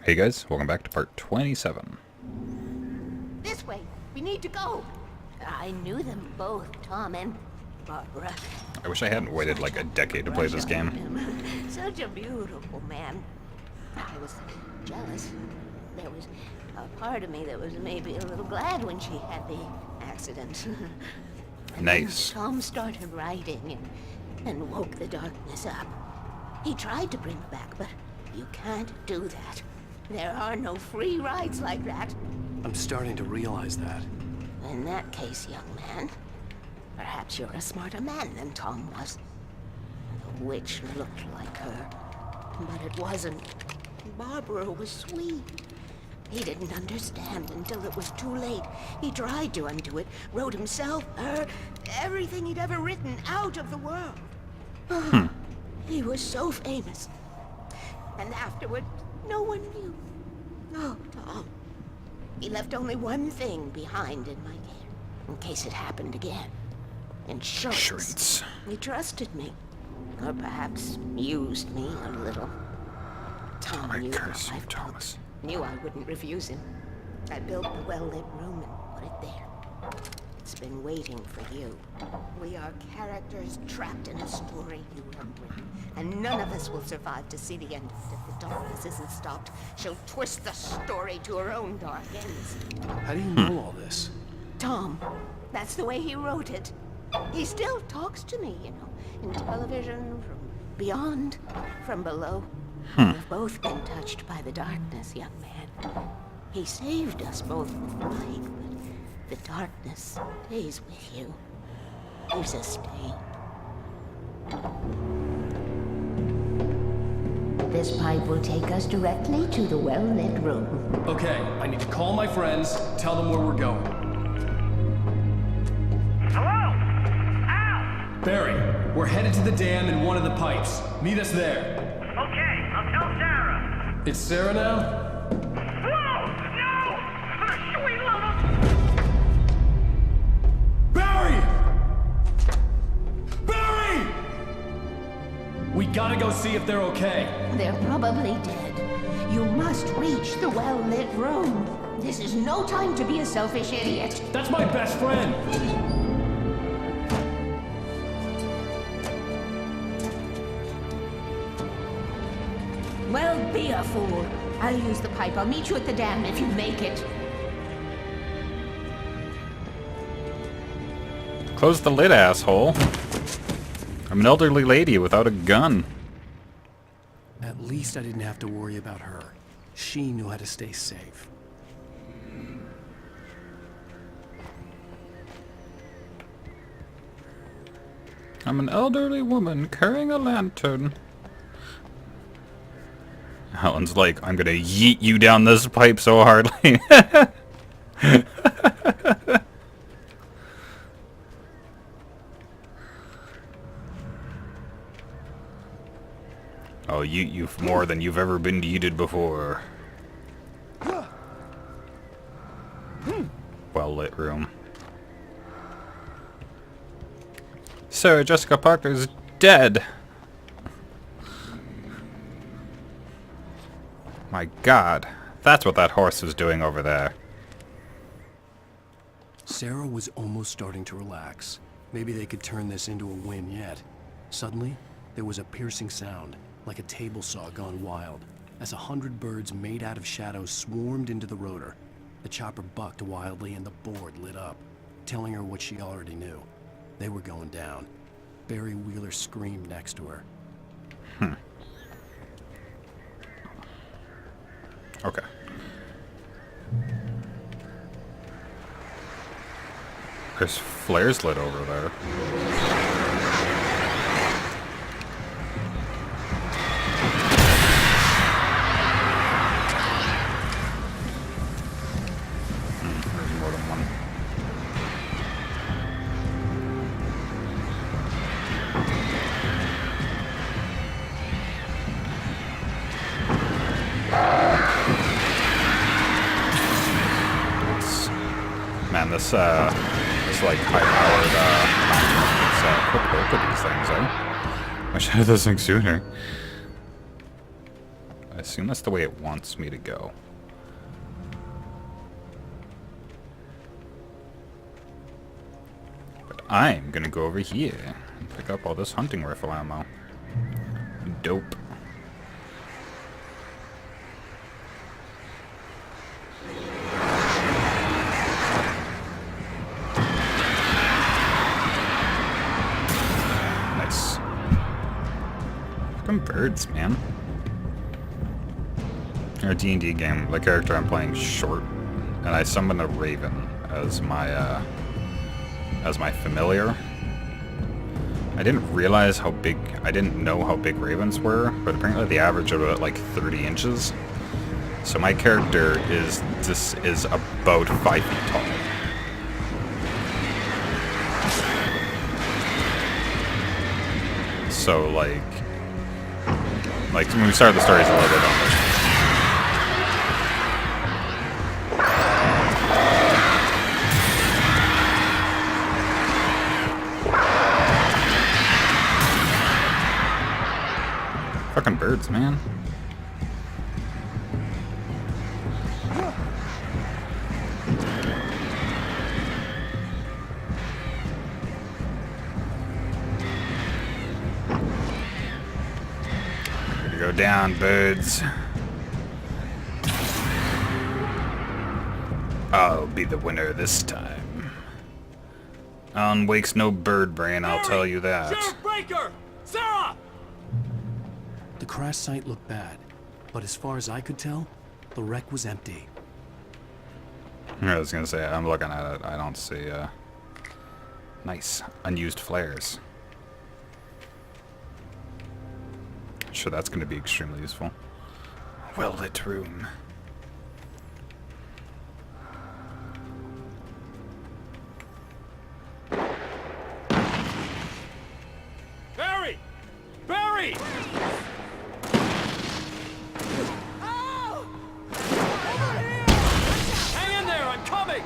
Hey guys, welcome back to part 27. This way. We need to go. I knew them both, Tom and Barbara. I wish I hadn't waited like a decade to play this game. Such a beautiful man. I was jealous. There was a part of me that was maybe a little glad when she had the accident. And Nice. then Tom started writing and woke the darkness up. He tried to bring her back, but you can't do that. There are no free rides like that. I'm starting to realize that. In that case, young man, perhaps you're a smarter man than Tom was. The witch looked like her, but it wasn't. Barbara was sweet. He didn't understand until it was too late. He tried to undo it, wrote himself, her, everything he'd ever written out of the world. He was so famous. And afterward, no one knew. Oh, Tom. He left only one thing behind in my care, in case it happened again. Insurance. Insurance. He trusted me. Or perhaps used me a little. Tom I knew curse how you, I Thomas. knew I wouldn't refuse him. I built the well-lit room and put it there. It's been waiting for you. We are characters trapped in a story you have written, and none of us will survive to see the end of it if the darkness isn't stopped. She'll twist the story to her own dark ends. How do you know all this? Tom, that's the way he wrote it. He still talks to me, you know, in television, from beyond, from below. We've both been touched by the darkness, young man. He saved us both with light, but the darkness stays with you. Leaves a stain. This pipe will take us directly to the well-lit room. Okay, I need to call my friends, tell them where we're going. Hello? Al! Barry, we're headed to the dam in one of the pipes. Meet us there. Okay, I'll tell Sarah. It's Sarah now? Whoa! No! For the sweet love of... Barry! Barry! We gotta go see if they're okay. They're probably dead. You must reach the well-lit room. This is no time to be a selfish idiot. That's my best friend. Well, be a fool. I'll use the pipe. I'll meet you at the dam if you make it. Close the lid, asshole. I'm an elderly lady without a gun. At least I didn't have to worry about her. She knew how to stay safe. I'm an elderly woman carrying a lantern. Helen's like, I'm gonna yeet you down this pipe so hardly. Oh, you've more than you've ever been yeeted before. Well-lit room. Sarah Jessica Parker's dead. My God, that's what that horse was doing over there. Sarah was almost starting to relax. Maybe they could turn this into a win yet. Suddenly, there was a piercing sound, like a table saw gone wild, as 100 birds made out of shadows swarmed into the rotor. The chopper bucked wildly and the board lit up, telling her what she already knew. They were going down. Barry Wheeler screamed next to her. Okay. There's flares lit over there. There's more than one. Man, this like high-powered quick both of these things, eh? I should have this thing sooner. assume that's the way it wants me to go. But I'm gonna go over here and pick up all this hunting rifle ammo. Dope. Nice. Fucking birds, man. In a D&D game, the character I'm playing is short, and I summon a raven as my familiar. I didn't realize how big, I didn't know how big ravens were, but apparently the average of about like 30 inches. So my character is about 5 feet tall. So like when we started the story, it's a little bit on this. Fucking birds, man. Here to go down, birds. I'll be the winner this time. Alan Wake's no bird brain, I'll tell you that. Sheriff Breaker! Sarah! The crash site looked bad, but as far as I could tell, the wreck was empty. I was gonna say, I'm looking at it, I don't see, nice, unused flares. Sure, that's gonna be extremely useful. Well-lit room. Barry! Barry! Hang in there, I'm coming!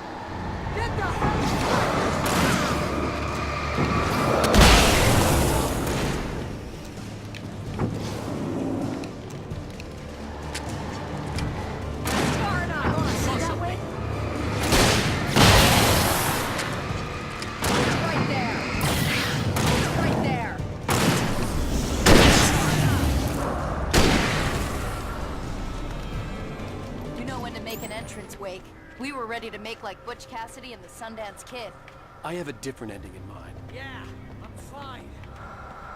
You know when to make an entrance, Wake. We were ready to make like Butch Cassidy and the Sundance Kid. I have a different ending in mind. Yeah, I'm fine.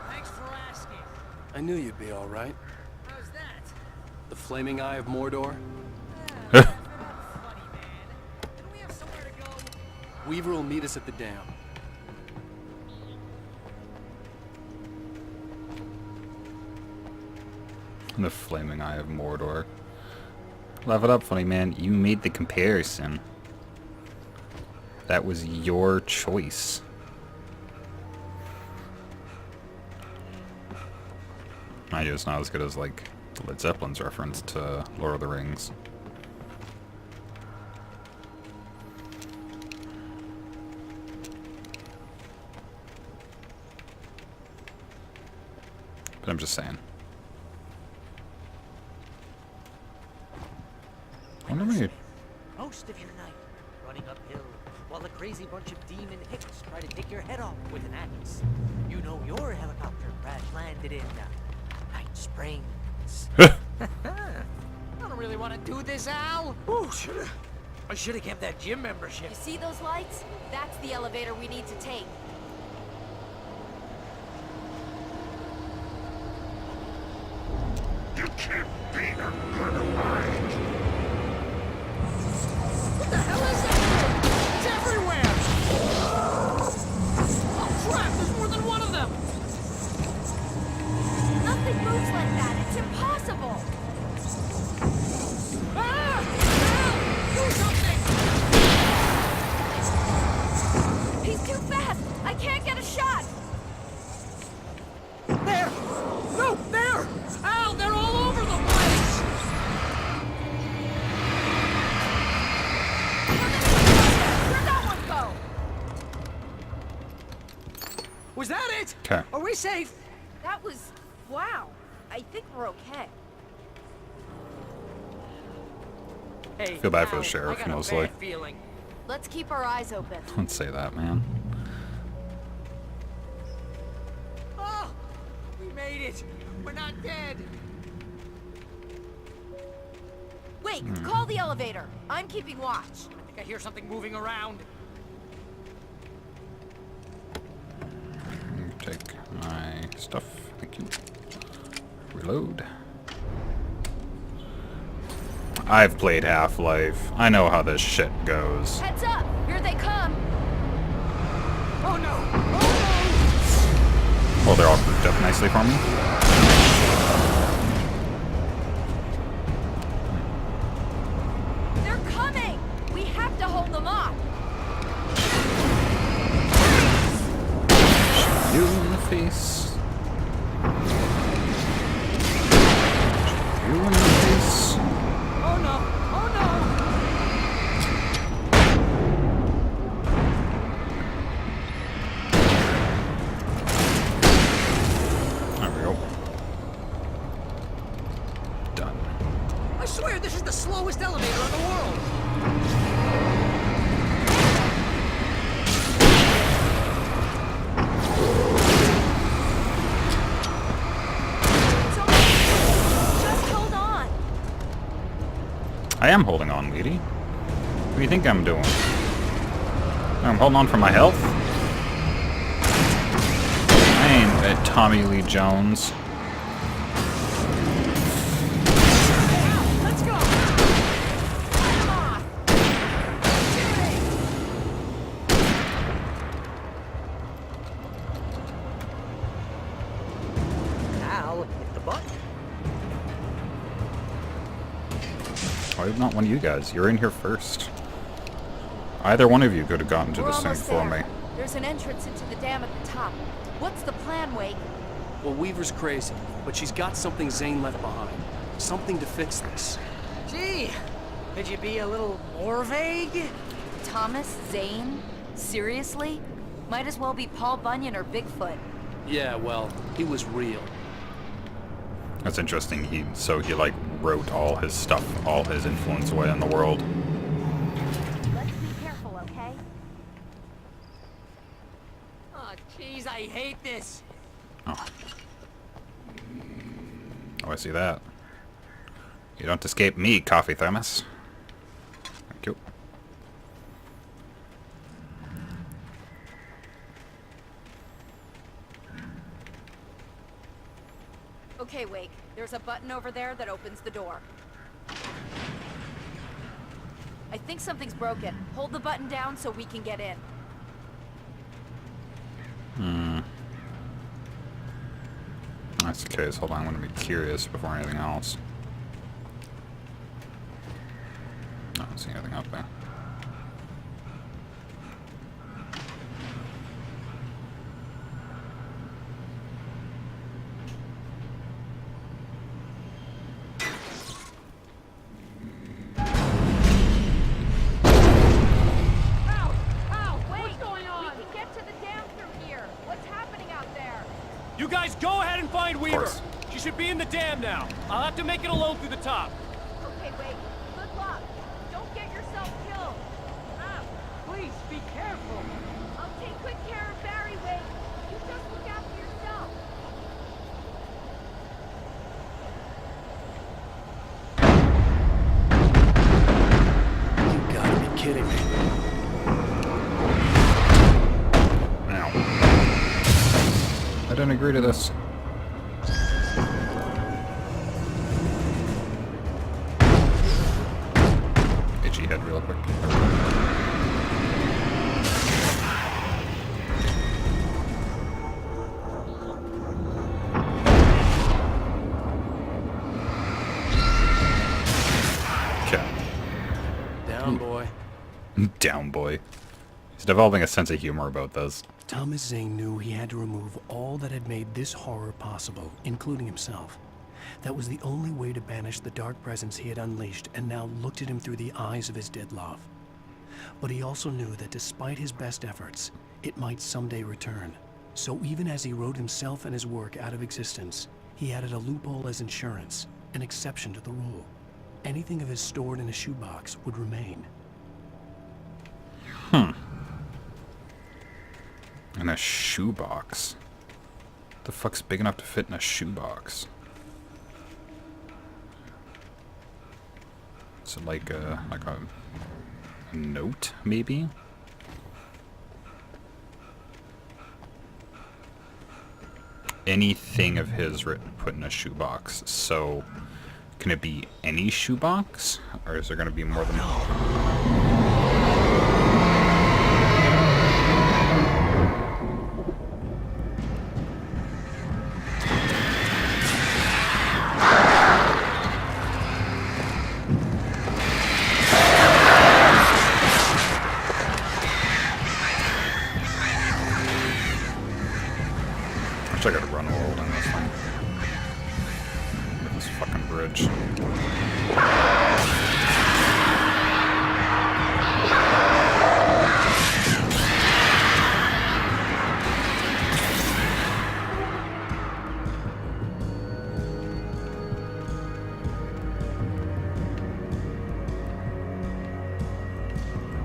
Thanks for asking. I knew you'd be all right. How's that? The Flaming Eye of Mordor? Funny, man. Can we have somewhere to go? Weaver will meet us at the dam. The Flaming Eye of Mordor. Laugh it up, funny man. You made the comparison. That was your choice. I know it's not as good as, like, Led Zeppelin's reference to Lord of the Rings. But I'm just saying. I wonder where Most of your night running uphill while a crazy bunch of demon hicks try to take your head off with an axe. You know your helicopter crash landed in Night Springs. I don't really want to do this, Al. Ooh, I should have kept that gym membership. You see those lights? That's the elevator we need to take. You can't beat a good mind. What the hell is that? It's everywhere! Oh crap, there's more than one of them! Nothing moves like that. It's impossible. Ah! Help! Do something! He's too fast. I can't get a shot. There! No, there! Al, they're all over the place! Where'd that one go? Was that it? 'Kay. Are we safe? That was... wow. I think we're okay. Hey, Feel bad for the Al, sheriff, I got mostly. a bad feeling. Let's keep our eyes open. Don't say that, man. Oh, we made it. We're not dead. Wait, call the elevator. I'm keeping watch. I think I hear something moving around. Take my stuff. Thank you. Reload. I've played Half-Life. I know how this shit goes. Heads up! Here they come! Oh no! Oh Oh, they're all grouped up nicely for me. They're coming! We have to hold them off! You in the face. You in the face. no! Oh no! Oh no! There we go. Done. I swear this is the slowest elevator in the world. It's okay. Just hold on. I am holding on, lady. What do you think I'm doing? I'm holding on for my health? I ain't Tommy Lee Jones. Let's go! Light 'em off! Shooting! Al, hit the button. Why not one of you guys? You're in here first. Either one of you could have gotten to We're this thing almost for there. me. There's an entrance into the dam at the top. What's the plan, Wake? Well, Weaver's crazy, but she's got something Zane left behind. Something to fix this. Gee, could you be a little more vague? Thomas Zane? Seriously? Might as well be Paul Bunyan or Bigfoot. Yeah, well, he was real. That's interesting. He like wrote all his stuff, all his influence away in the world. Let's be careful, okay? Oh, jeez, I hate this. Oh. Oh, I see that. You don't escape me, coffee thermos. Thank you. Okay, Wake. There's a button over there that opens the door. I think something's broken. Hold the button down so we can get in. That's the case. Hold on, I'm gonna be curious before anything else. I don't see anything up there. Wait! We can get to the dam through here. What's happening out there? You guys go ahead and find Weaver. course. She should be in the dam now. I'll have to make it alone through the top. Okay, Wake. Good luck. Don't get yourself killed. Please, be careful. I'll take good care of Barry, Wake. You just look after yourself. You gotta be kidding me. Ow. I don't agree to this. Itchy head real quick. Okay. Down, boy. Down, boy. He's developing a sense of humor about this. Thomas Zane knew he had to remove all that had made this horror possible, including himself. That was the only way to banish the dark presence he had unleashed and now looked at him through the eyes of his dead love. But he also knew that despite his best efforts, it might someday return. So even as he wrote himself and his work out of existence, he added a loophole as insurance, an exception to the rule. Anything of his stored in a shoebox would remain. In a shoebox? What the fuck's big enough to fit in a shoebox? Is it like a note, maybe? Anything of his put in a shoebox. So, can it be any shoebox? Or is there going to be more than... I gotta run a little on this one. With this fucking bridge.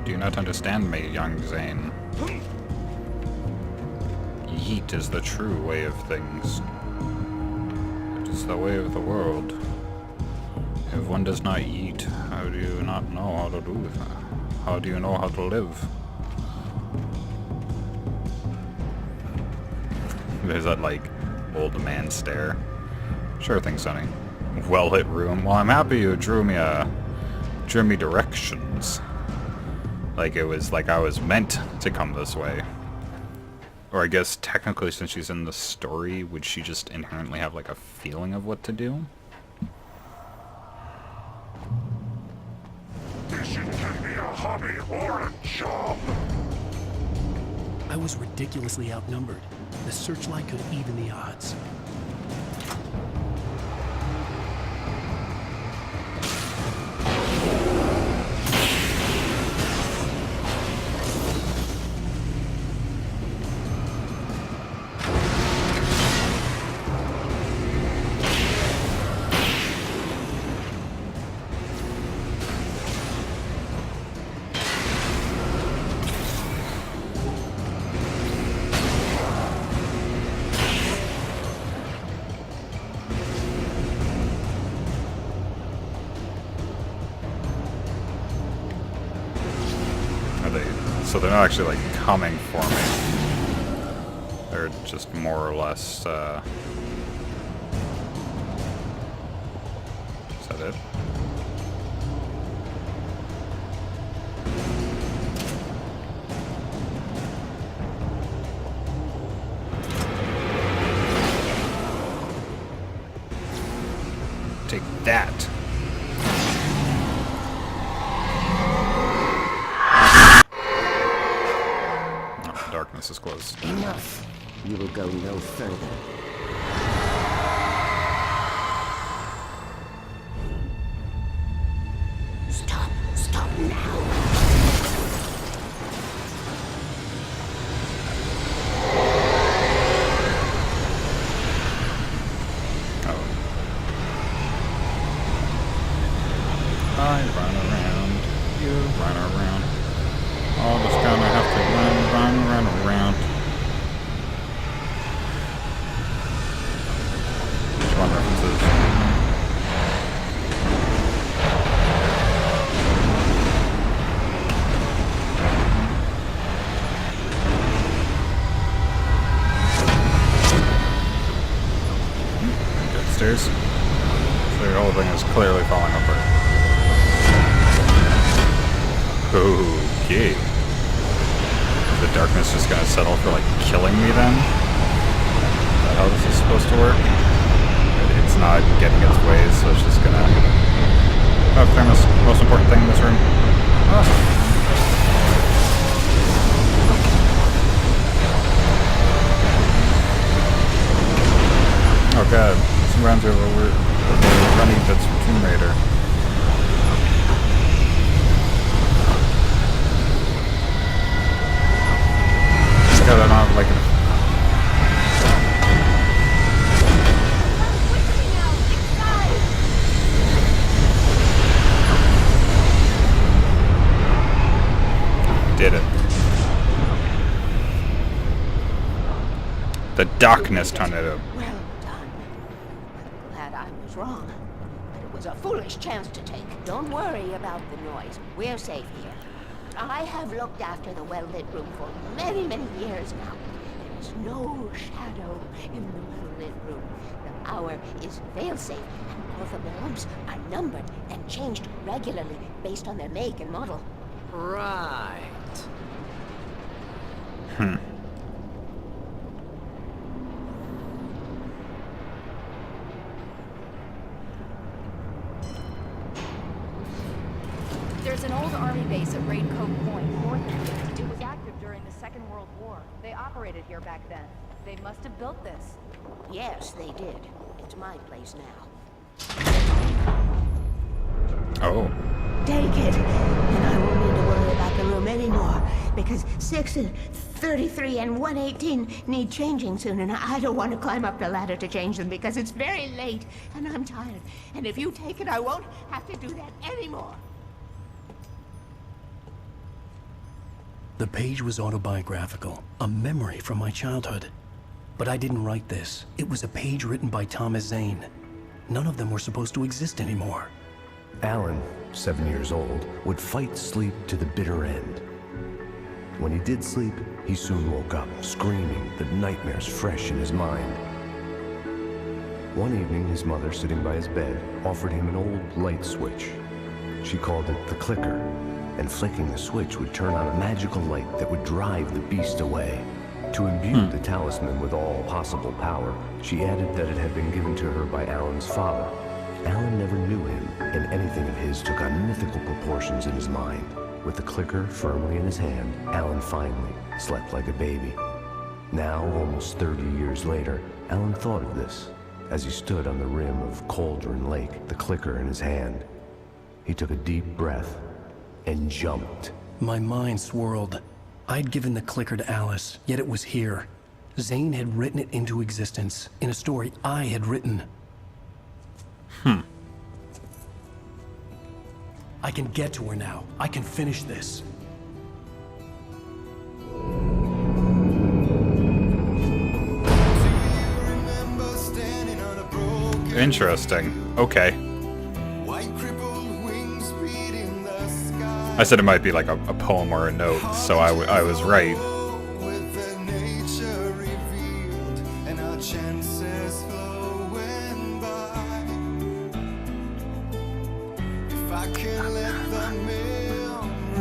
Do you not understand me, young Zane? Yeet is the true way of things. It is the way of the world. If one does not eat, how do you not know how to do that? How do you know how to live? There's that, like, old man stare. Sure thing, Sonny. Well-lit room. Well, I'm happy you drew me directions. Like it was like I was meant to come this way. Or I guess technically since she's in the story, would she just inherently have like a feeling of what to do? Fishing can be a hobby or a job. I was ridiculously outnumbered. The searchlight could even the odds. So they're not actually like coming for me. They're just more or less, is that it? Take that. Darkness is close. Enough. You will go no further. Stop. Stop now. I run around, you run around. All just gonna have to run around. Which one references? Upstairs. So the whole thing is clearly falling apart. Okay. Is the darkness just gonna settle for like killing me then? Is that how this is supposed to work? It's not getting its way, so it's just gonna... Oh, the most important thing in this room. Oh god, some rounds over running bits from Tomb Raider. God, I don't have like The darkness tornado. Well done. I'm glad I was wrong. But it was a foolish chance to take. Don't worry about the noise. We're safe here. I have looked after the well-lit room for many, many years now. There is no shadow in the well-lit room. The power is fail-safe, and all the bulbs are numbered and changed regularly based on their make and model. Right. There's an old army base at Raincoat Point, north of here. It was active during the Second World War. They operated here back then. They must have built this. Yes, they did. It's my place now. Oh. Take it, and I won't need to worry about the room anymore, because 6 and 33 and 118 need changing soon, and I don't want to climb up the ladder to change them because it's very late, and I'm tired. And if you take it, I won't have to do that anymore. The page was autobiographical, a memory from my childhood. But I didn't write this. It was a page written by Thomas Zane. None of them were supposed to exist anymore. Alan, 7 years old, would fight sleep to the bitter end. When he did sleep, he soon woke up, screaming, the nightmares fresh in his mind. One evening, his mother, sitting by his bed, offered him an old light switch. She called it the clicker, and flicking the switch would turn on a magical light that would drive the beast away. To imbue the talisman with all possible power, she added that it had been given to her by Alan's father. Alan never knew him, and anything of his took on mythical proportions in his mind. With the clicker firmly in his hand, Alan finally slept like a baby. Now, almost 30 years later, Alan thought of this as he stood on the rim of Cauldron Lake, the clicker in his hand. He took a deep breath and jumped. My mind swirled. I'd given the clicker to Alice, yet it was here. Zane had written it into existence in a story I had written. I can get to her now. I can finish this. Interesting. Okay. I said it might be like a poem or a note, so I was right.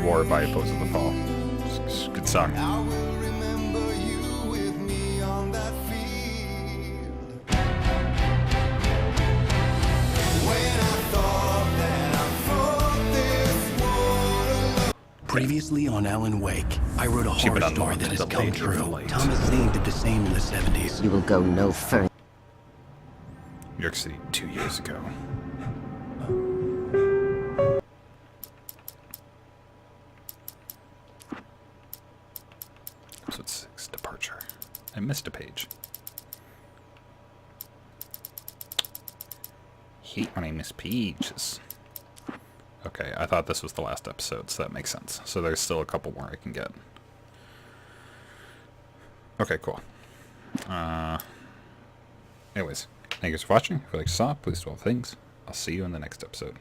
War by Opposed to the Fall. It's a good song. Previously on Alan Wake, I wrote a Keep it horror story unlocked, that has the come Lady of the true. Light. Thomas Zane did the same in the 70s. You will go no further. New York City 2 years ago. Episode 6, Departure. I missed a page. Hate when I miss pages. Okay, I thought this was the last episode, so that makes sense. So there's still a couple more I can get. Okay, cool. Anyways, thank you for watching. If you like saw, please do all things. I'll see you in the next episode.